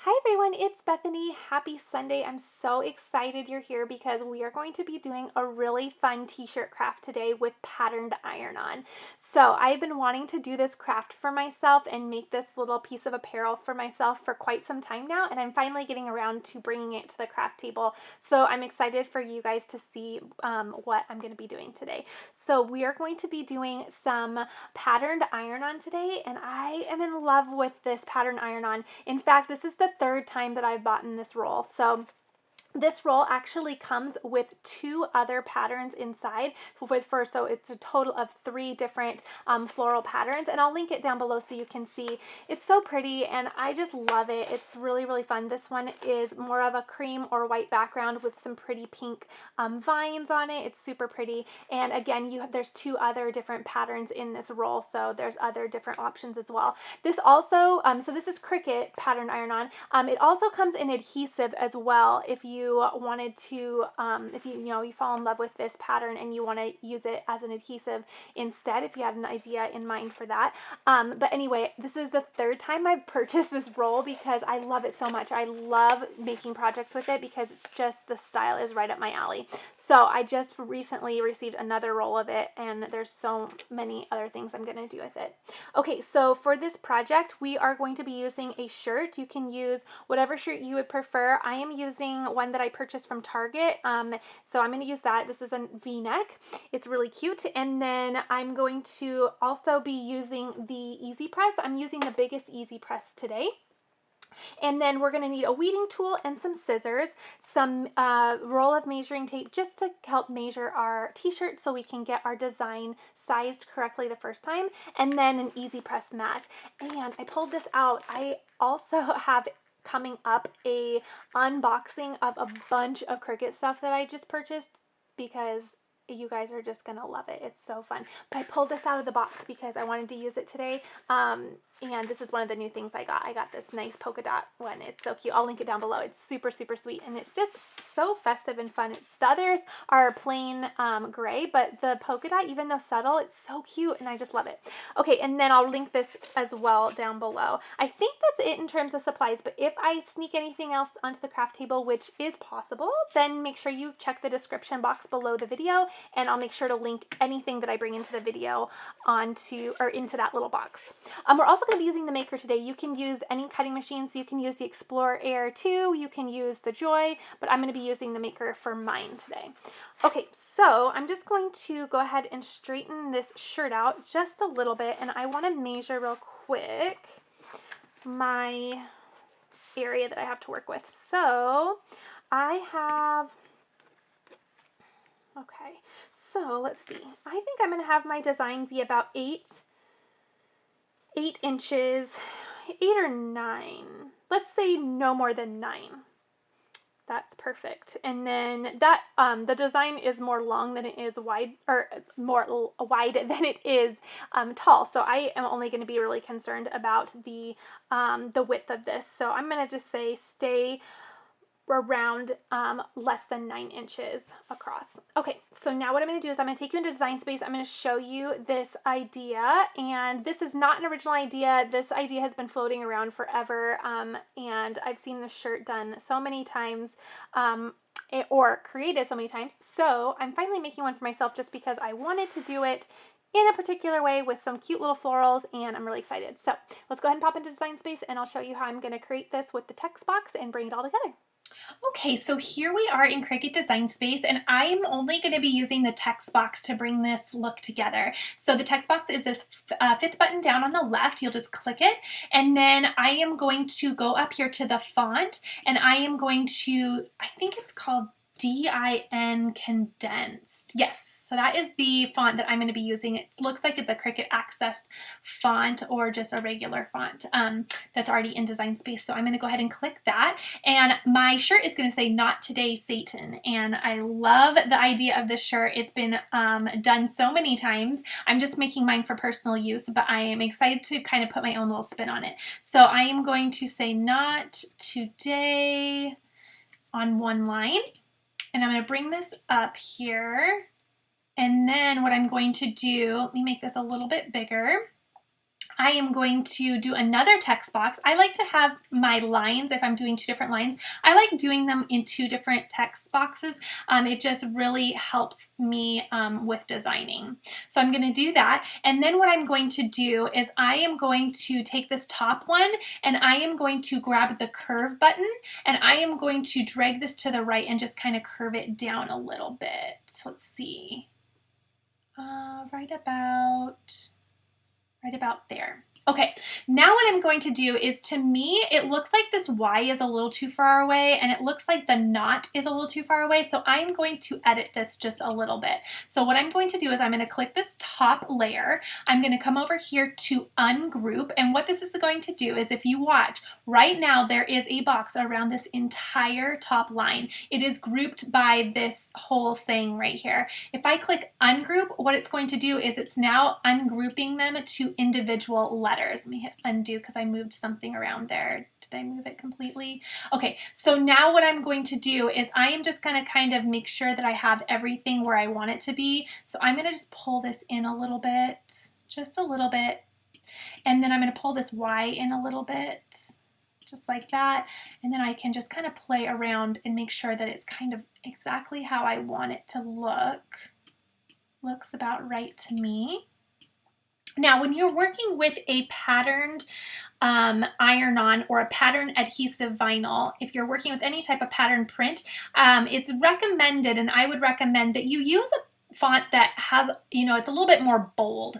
Hi everyone, it's Bethany. Happy Sunday. I'm so excited you're here because we are going to be doing a really fun t-shirt craft today with patterned iron-on. So I've been wanting to do this craft for myself and make this little piece of apparel for myself for quite some time now, and I'm finally getting around to bringing it to the craft table. So I'm excited for you guys to see what I'm going to be doing today. So we are going to be doing some patterned iron-on today, and I am in love with this patterned iron-on. In fact, this is the third time that I've bought in this roll. So this roll actually comes with two other patterns inside so it's a total of three different floral patterns, and I'll link it down below so you can see. It's so pretty and I just love it. It's really, really fun. This one is more of a cream or white background with some pretty pink vines on it. It's super pretty, and again, there's two other different patterns in this roll, so there's other different options as well. This also, so this is Cricut patterned iron-on. It also comes in adhesive as well if you wanted to, if you fall in love with this pattern and you want to use it as an adhesive instead, if you had an idea in mind for that. But anyway, this is the third time I've purchased this roll because I love it so much. I love making projects with it because it's just, the style is right up my alley. So I just recently received another roll of it, and there's so many other things I'm going to do with it. Okay, so for this project, we are going to be using a shirt. You can use whatever shirt you would prefer. I am using one that I purchased from Target, so I'm going to use that. This is a V-neck. It's really cute. And then I'm going to also be using the EasyPress. I'm using the biggest EasyPress today. And then we're going to need a weeding tool and some scissors, some roll of measuring tape just to help measure our t-shirt so we can get our design sized correctly the first time, and then an EasyPress mat. And I pulled this out. I also have coming up a unboxing of a bunch of Cricut stuff that I just purchased because you guys are just gonna love it. It's so fun. But I pulled this out of the box because I wanted to use it today. And this is one of the new things I got. I got this nice polka dot one. It's so cute. I'll link it down below. It's super, super sweet. And it's just so festive and fun. The others are plain gray, but the polka dot, even though subtle, it's so cute and I just love it. Okay, and then I'll link this as well down below. I think that's it in terms of supplies, but if I sneak anything else onto the craft table, which is possible, then make sure you check the description box below the video, and I'll make sure to link anything that I bring into the video into that little box. We're also going to be using the Maker today. You can use any cutting machines. You can use the Explorer Air 2, you can use the Joy, but I'm going to be using the Maker for mine today. Okay, so I'm just going to go ahead and straighten this shirt out just a little bit, and I want to measure real quick my area that I have to work with. So I have, okay, so let's see. I think I'm going to have my design be about 8 inches, 8 or 9. Let's say no more than 9. That's perfect. And then that the design is more long than it is wide, or more wide than it is tall. So I am only going to be really concerned about the width of this. So I'm going to just say stay around less than 9 inches across. Okay, so now what I'm going to do is I'm going to take you into Design Space. I'm going to show you this idea, and this is not an original idea. This idea has been floating around forever, and I've seen this shirt done so many times, or created so many times. So I'm finally making one for myself just because I wanted to do it in a particular way with some cute little florals, and I'm really excited. So let's go ahead and pop into Design Space, and I'll show you how I'm going to create this with the text box and bring it all together. Okay, so here we are in Cricut Design Space, and I'm only going to be using the text box to bring this look together. So the text box is this fifth button down on the left. You'll just click it, and then I am going to go up here to the font, and I am going to, I think it's called DIN condensed. Yes, so that is the font that I'm going to be using. It looks like it's a Cricut accessed font or just a regular font that's already in Design Space. So I'm going to go ahead and click that. And my shirt is going to say "Not Today, Satan." And I love the idea of this shirt. It's been done so many times. I'm just making mine for personal use, but I am excited to kind of put my own little spin on it. So I am going to say "Not Today" on one line. And I'm going to bring this up here, and then what I'm going to do, let me make this a little bit bigger. I am going to do another text box. I like to have my lines, if I'm doing 2 different lines, I like doing them in 2 different text boxes. It just really helps me with designing. So I'm going to do that. And then what I'm going to do is I am going to take this top one and I am going to grab the curve button and I am going to drag this to the right and just kind of curve it down a little bit. So let's see. Right about there. Okay, now what I'm going to do is, to me, it looks like this Y is a little too far away and it looks like the knot is a little too far away. So I'm going to edit this just a little bit. So what I'm going to do is I'm going to click this top layer. I'm going to come over here to ungroup. And what this is going to do is, if you watch right now, there is a box around this entire top line. It is grouped by this whole saying right here. If I click ungroup, what it's going to do is it's now ungrouping them to individual letters. Let me hit undo because I moved something around there. Did I move it completely? Okay, so now what I'm going to do is I am just going to kind of make sure that I have everything where I want it to be. So I'm going to just pull this in a little bit, just a little bit. And then I'm going to pull this Y in a little bit, just like that. And then I can just kind of play around and make sure that it's kind of exactly how I want it to look. Looks about right to me. Now, when you're working with a patterned iron-on or a pattern adhesive vinyl, if you're working with any type of pattern print, it's recommended, and I would recommend that you use a font that has, it's a little bit more bold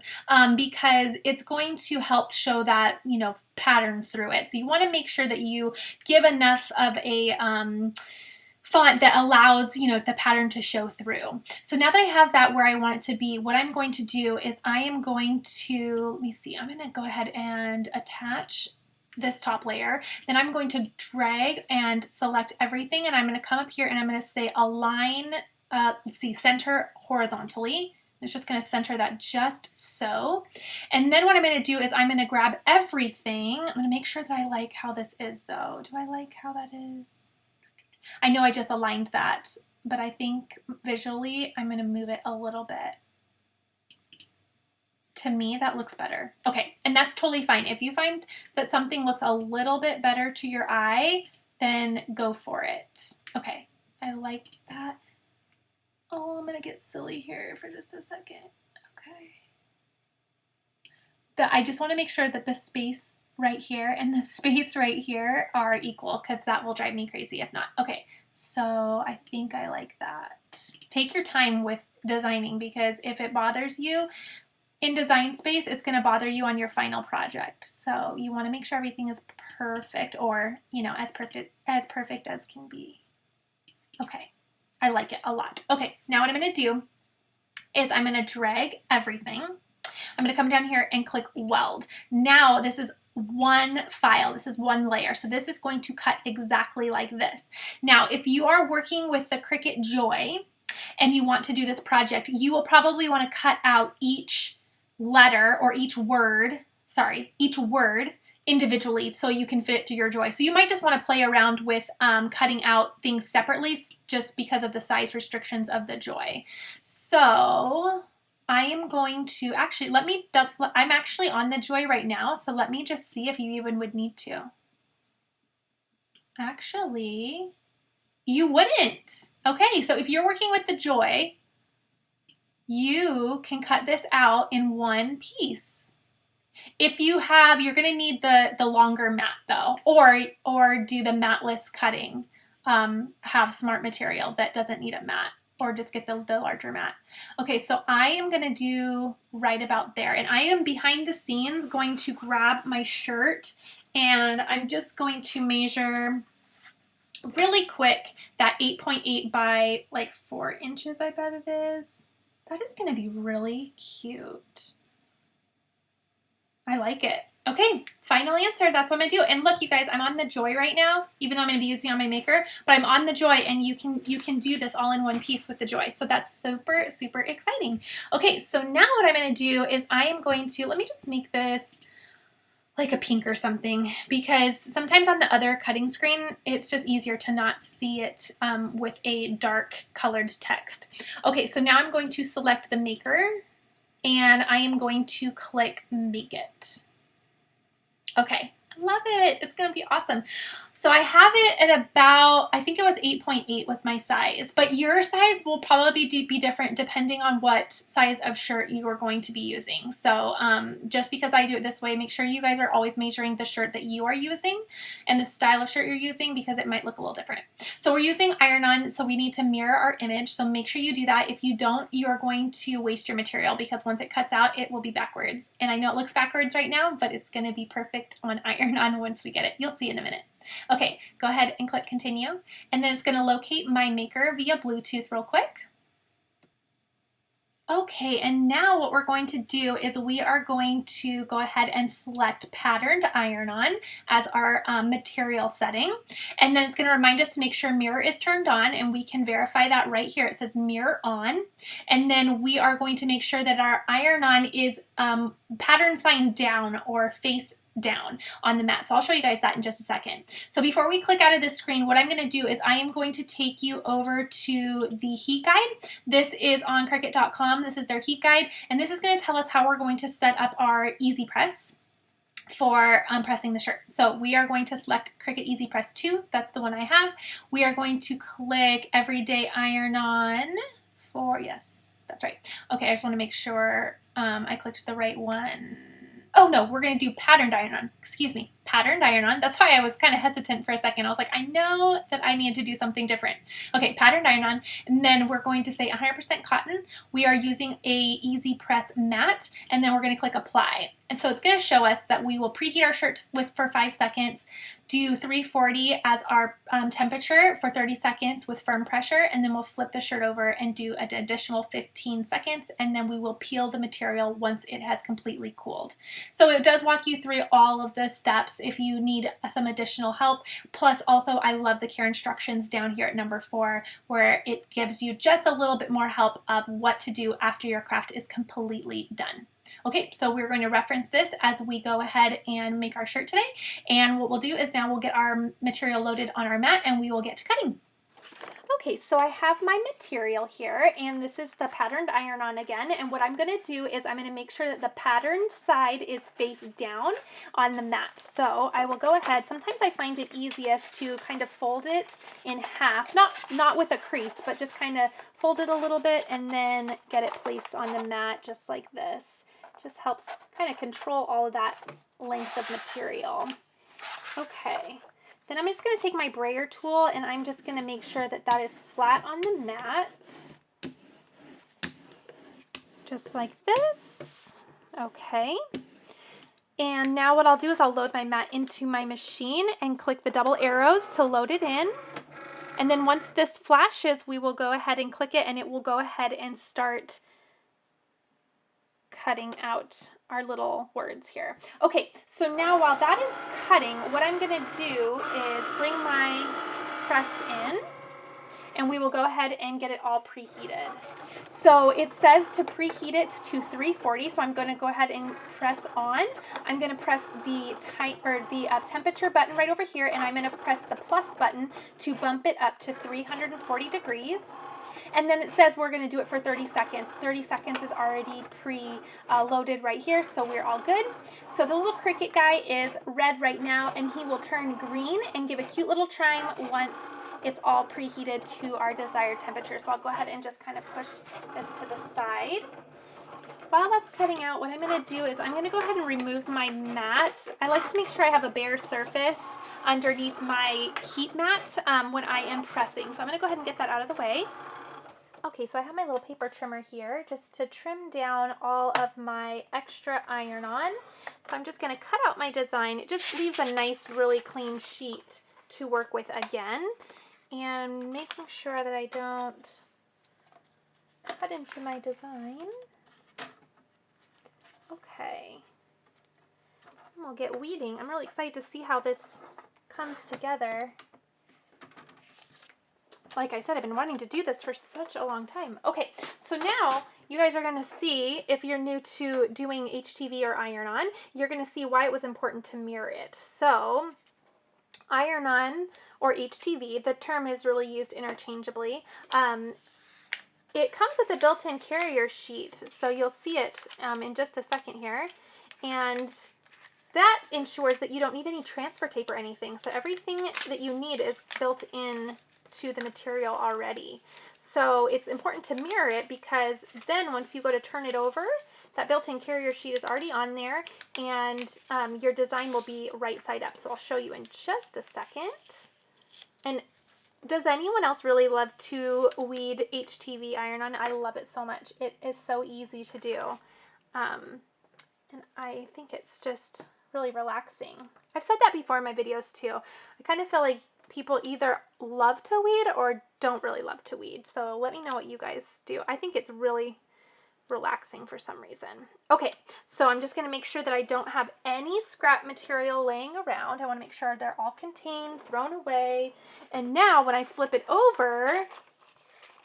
because it's going to help show that, pattern through it. So you want to make sure that you give enough of a font that allows, the pattern to show through. So now that I have that where I want it to be, what I'm going to do is I am going to, let me see, I'm going to go ahead and attach this top layer. Then I'm going to drag and select everything, and I'm going to come up here and I'm going to say align, center horizontally. It's just going to center that just so. And then what I'm going to do is I'm going to grab everything. I'm going to make sure that I like how this is though. Do I like how that is? I know I just aligned that, but I think visually I'm going to move it a little bit. To me, that looks better. Okay, and that's totally fine. If you find that something looks a little bit better to your eye, then go for it. Okay, I like that. Oh, I'm going to get silly here for just a second. Okay. I just want to make sure that the space right here and the space right here are equal, because that will drive me crazy if not. Okay, so I think I like that. Take your time with designing, because if it bothers you in design space, it's going to bother you on your final project. So you want to make sure everything is perfect, or as perfect as can be. Okay, I like it a lot. Okay, now what I'm going to do is I'm going to drag everything. I'm going to come down here and click Weld. Now this is one file. This is one layer. So this is going to cut exactly like this. Now, if you are working with the Cricut Joy and you want to do this project, you will probably want to cut out each letter or each word individually so you can fit it through your Joy. So you might just want to play around with cutting out things separately just because of the size restrictions of the Joy. So I am going to actually, I'm actually on the Joy right now, so let me just see if you even would need to. Actually, you wouldn't. Okay, so if you're working with the Joy, you can cut this out in one piece. If you're going to need the longer mat though, or do the matless cutting. Have smart material that doesn't need a mat, or just get the larger mat. Okay, so I am going to do right about there, and I am behind the scenes going to grab my shirt, and I'm just going to measure really quick that 8.8 by like 4 inches, I bet it is. That is going to be really cute. I like it. Okay, final answer. That's what I'm going to do. And look, you guys, I'm on the Joy right now, even though I'm going to be using it on my maker, but I'm on the Joy, and you can do this all in one piece with the Joy. So that's super, super exciting. Okay, so now what I'm going to do is I am going to, let me just make this like a pink or something, because sometimes on the other cutting screen, it's just easier to not see it with a dark colored text. Okay, so now I'm going to select the maker, and I am going to click Make It. Okay. I love it. It's going to be awesome. So I have it at about, I think it was 8.8 was my size, but your size will probably be different depending on what size of shirt you are going to be using. So just because I do it this way, make sure you guys are always measuring the shirt that you are using and the style of shirt you're using because it might look a little different. So we're using iron-on, so we need to mirror our image. So make sure you do that. If you don't, you are going to waste your material because once it cuts out, it will be backwards. And I know it looks backwards right now, but it's going to be perfect on iron-on once we get it. You'll see in a minute. Okay, go ahead and click continue. And then it's going to locate my maker via Bluetooth real quick. Okay, and now what we're going to do is we are going to go ahead and select patterned iron-on as our material setting. And then it's going to remind us to make sure mirror is turned on, and we can verify that right here. It says mirror on. And then we are going to make sure that our iron-on is pattern sign down or face down on the mat. So I'll show you guys that in just a second. So before we click out of this screen, what I'm going to do is I am going to take you over to the heat guide. This is on Cricut.com. This is their heat guide, and this is going to tell us how we're going to set up our EasyPress for pressing the shirt. So we are going to select Cricut EasyPress 2. That's the one I have. We are going to click Everyday Iron-On for, yes, that's right. Okay, I just want to make sure I clicked the right one. Oh no, we're going to do patterned iron-on. Excuse me, patterned iron-on. That's why I was kind of hesitant for a second. I was like, I know that I need to do something different. Okay, patterned iron-on. And then we're going to say 100% cotton. We are using a EasyPress mat, and then we're going to click apply. And so it's going to show us that we will preheat our shirt for 5 seconds, do 340 as our temperature for 30 seconds with firm pressure, and then we'll flip the shirt over and do an additional 15 seconds, and then we will peel the material once it has completely cooled. So it does walk you through all of the steps if you need some additional help. Plus also I love the care instructions down here at number 4 where it gives you just a little bit more help of what to do after your craft is completely done. Okay, so we're going to reference this as we go ahead and make our shirt today. And what we'll do is now we'll get our material loaded on our mat and we will get to cutting. Okay, so I have my material here, and this is the patterned iron-on again, and what I'm going to do is I'm going to make sure that the patterned side is face down on the mat. So I will go ahead, sometimes I find it easiest to kind of fold it in half, not with a crease, but just kind of fold it a little bit and then get it placed on the mat just like this. Just helps kind of control all of that length of material. Okay. Then I'm just going to take my brayer tool and I'm just going to make sure that that is flat on the mat. Just like this. Okay. And now what I'll do is I'll load my mat into my machine and click the double arrows to load it in. And then once this flashes, we will go ahead and click it and it will go ahead and start cutting out our little words here. Okay, so now while that is cutting, what I'm going to do is bring my press in and we will go ahead and get it all preheated. So it says to preheat it to 340, so I'm going to go ahead and press on. I'm going to press the temperature button right over here, and I'm going to press the plus button to bump it up to 340 degrees. And then it says we're going to do it for 30 seconds. 30 seconds is already pre-loaded right here, so we're all good. So the little Cricut guy is red right now, and he will turn green and give a cute little chime once it's all preheated to our desired temperature. So I'll go ahead and just kind of push this to the side. While that's cutting out, what I'm going to do is I'm going to go ahead and remove my mat. I like to make sure I have a bare surface underneath my heat mat when I am pressing. So I'm going to go ahead and get that out of the way. Okay, so I have my little paper trimmer here just to trim down all of my extra iron-on. So I'm just going to cut out my design. It just leaves a nice, really clean sheet to work with again. And making sure that I don't cut into my design. Okay. And we'll get weeding. I'm really excited to see how this comes together. Like I said, I've been wanting to do this for such a long time. Okay, so now you guys are going to see, if you're new to doing HTV or iron-on, you're going to see why it was important to mirror it. So, iron-on or HTV, the term is really used interchangeably. It comes with a built-in carrier sheet, so you'll see it in just a second here. And that ensures that you don't need any transfer tape or anything. So everything that you need is built in to the material already. So it's important to mirror it, because then once you go to turn it over, that built-in carrier sheet is already on there, and your design will be right side up. So I'll show you in just a second. And does anyone else really love to weed HTV iron-on? I love it so much. It is so easy to do. And I think it's just really relaxing. I've said that before in my videos too. I kind of feel like people either love to weed or don't really love to weed. So let me know what you guys do. I think it's really relaxing for some reason. Okay, so I'm just going to make sure that I don't have any scrap material laying around. I want to make sure they're all contained, thrown away. And now when I flip it over,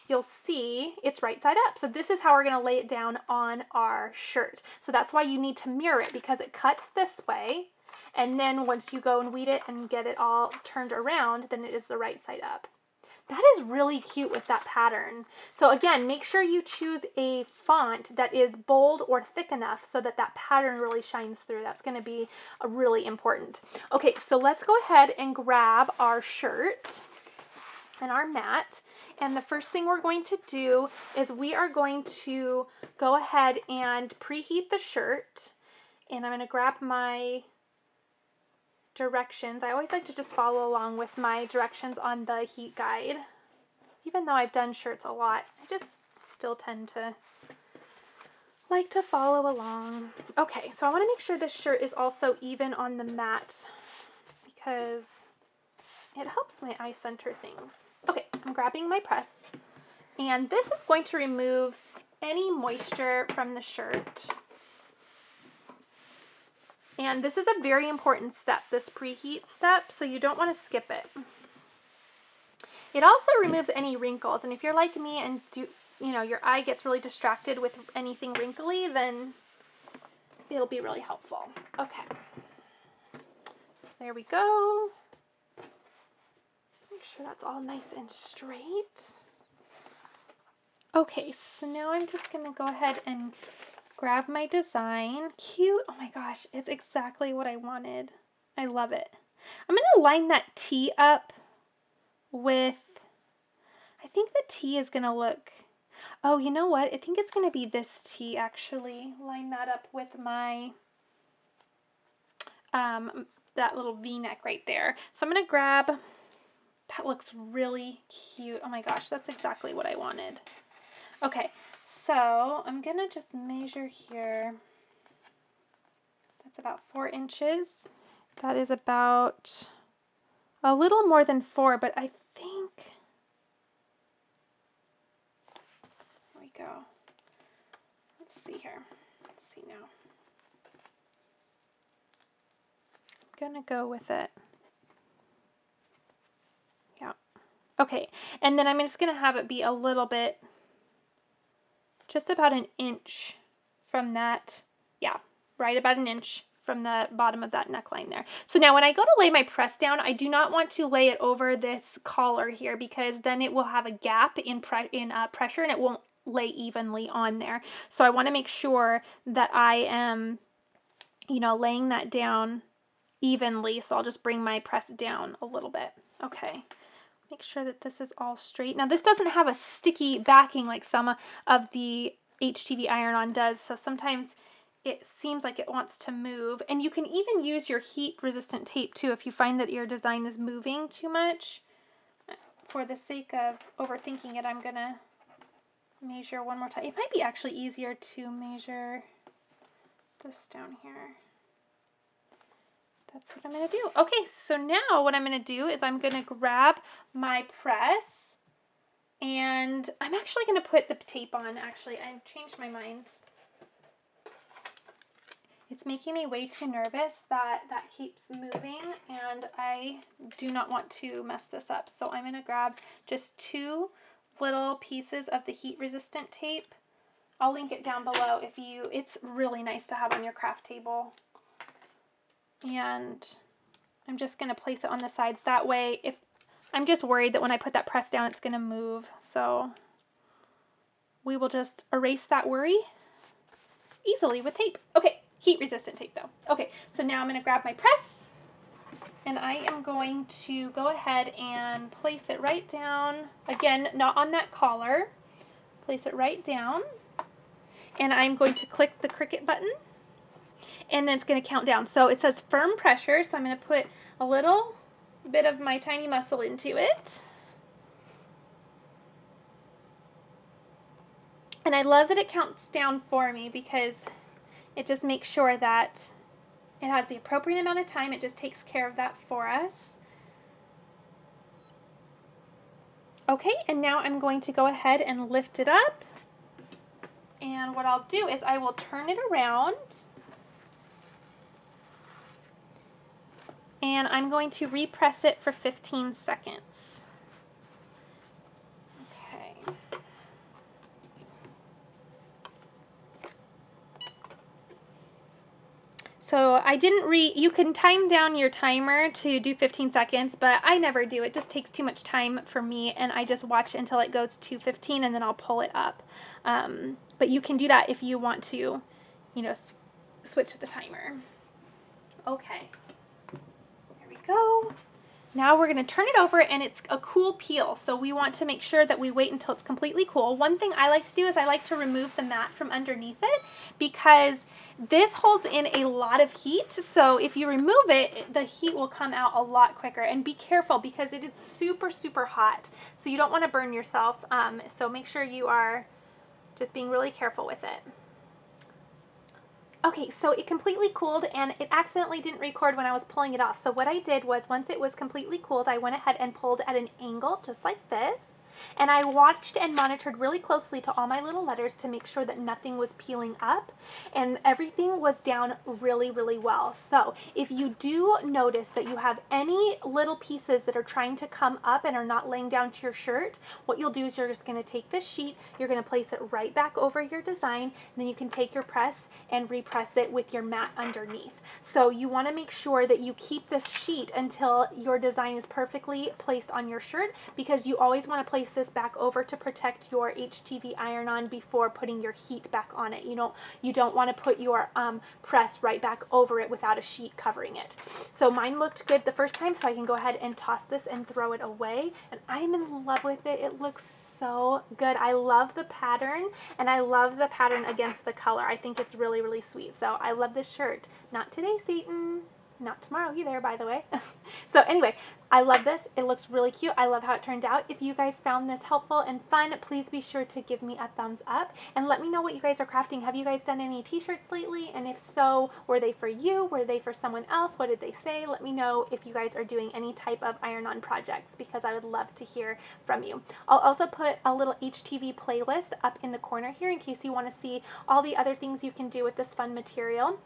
you'll see it's right side up. So this is how we're going to lay it down on our shirt. So that's why you need to mirror it, because it cuts this way. And then once you go and weed it and get it all turned around, then it is the right side up. That is really cute with that pattern. So again, make sure you choose a font that is bold or thick enough so that that pattern really shines through. That's going to be really important. Okay, so let's go ahead and grab our shirt and our mat. And the first thing we're going to do is we are going to go ahead and preheat the shirt. And I'm going to grab my directions. I always like to just follow along with my directions on the heat guide. Even though I've done shirts a lot, I just still tend to like to follow along. Okay, so I want to make sure this shirt is also even on the mat, because it helps my eye center things. Okay, I'm grabbing my press, and this is going to remove any moisture from the shirt. And this is a very important step, this preheat step, so you don't want to skip it. It also removes any wrinkles, and if you're like me and your eye gets really distracted with anything wrinkly, then it'll be really helpful. Okay, so there we go. Make sure that's all nice and straight. Okay, so now I'm just going to go ahead and grab my design. Cute. Oh my gosh, it's exactly what I wanted. I love it. I'm going to line that T up with, I think the T is going to look, oh, you know what? I think it's going to be this T actually. Line that up with my, that little V-neck right there. So I'm going to grab, that looks really cute. Oh my gosh, that's exactly what I wanted. Okay, so I'm going to just measure here. That's about 4 inches. That is about a little more than 4, but I think, there we go. Let's see here. Let's see now. I'm going to go with it. Yeah. Okay, and then I'm just going to have it be a little bit, just about an inch from that, yeah, right about an inch from the bottom of that neckline there. So now when I go to lay my press down, I do not want to lay it over this collar here, because then it will have a gap in pressure and it won't lay evenly on there. So I want to make sure that I am, laying that down evenly. So I'll just bring my press down a little bit. Okay. Make sure that this is all straight. Now this doesn't have a sticky backing like some of the HTV iron-on does, so sometimes it seems like it wants to move. And you can even use your heat-resistant tape too if you find that your design is moving too much. For the sake of overthinking it, I'm going to measure one more time. It might be actually easier to measure this down here. That's what I'm going to do. Okay, so now what I'm going to do is I'm going to grab my press, and I'm actually going to put the tape on. Actually, I've changed my mind. It's making me way too nervous that that keeps moving, and I do not want to mess this up. So I'm going to grab just 2 little pieces of the heat-resistant tape. I'll link it down below it's really nice to have on your craft table. And I'm just going to place it on the sides. That way, if I'm just worried that when I put that press down, it's going to move. So we will just erase that worry easily with tape. Okay, Heat resistant tape though. Okay, so now I'm going to grab my press and I am going to go ahead and place it right down. Again, not on that collar. Place it right down. And I'm going to click the Cricut button. And then it's going to count down. So it says firm pressure, so I'm going to put a little bit of my tiny muscle into it. And I love that it counts down for me because it just makes sure that it has the appropriate amount of time. It just takes care of that for us. Okay, and now I'm going to go ahead and lift it up. And what I'll do is I will turn it around. And I'm going to repress it for 15 seconds. Okay. So I didn't you can time down your timer to do 15 seconds, but I never do. It just takes too much time for me, and I just watch until it goes to 15, and then I'll pull it up. But you can do that if you want to, you know, switch the timer. Okay. There we go. Now we're going to turn it over, and it's a cool peel, so we want to make sure that we wait until it's completely cool. One thing I like to do is I like to remove the mat from underneath it because this holds in a lot of heat, so if you remove it, the heat will come out a lot quicker. And be careful because it is super, super hot, so you don't want to burn yourself, so make sure you are just being really careful with it. Okay, so it completely cooled, and it accidentally didn't record when I was pulling it off. So what I did was, once it was completely cooled, I went ahead and pulled at an angle, just like this. And I watched and monitored really closely to all my little letters to make sure that nothing was peeling up, and everything was down really, really well. So if you do notice that you have any little pieces that are trying to come up and are not laying down to your shirt, what you'll do is you're just going to take this sheet, you're going to place it right back over your design, and then you can take your press and repress it with your mat underneath. So you want to make sure that you keep this sheet until your design is perfectly placed on your shirt, because you always want to place this back over to protect your HTV iron-on before putting your heat back on it. You don't want to put your press right back over it without a sheet covering it. So mine looked good the first time, so I can go ahead and toss this and throw it away, and I'm in love with it. It looks so good. I love the pattern, and I love the pattern against the color. I think it's really, really sweet. So I love this shirt. Not today, Satan. Not tomorrow either, by the way. So anyway, I love this. It looks really cute. I love how it turned out. If you guys found this helpful and fun, please be sure to give me a thumbs up and let me know what you guys are crafting. Have you guys done any t-shirts lately? And if so, were they for you? Were they for someone else? What did they say? Let me know if you guys are doing any type of iron-on projects, because I would love to hear from you. I'll also put a little HTV playlist up in the corner here in case you want to see all the other things you can do with this fun material.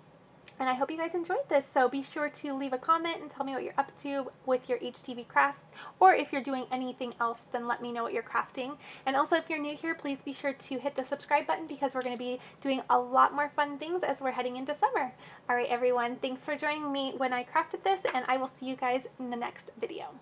And I hope you guys enjoyed this, so be sure to leave a comment and tell me what you're up to with your HTV crafts, or if you're doing anything else, then let me know what you're crafting. And also, if you're new here, please be sure to hit the subscribe button, because we're going to be doing a lot more fun things as we're heading into summer. All right, everyone, thanks for joining me when I crafted this, and I will see you guys in the next video.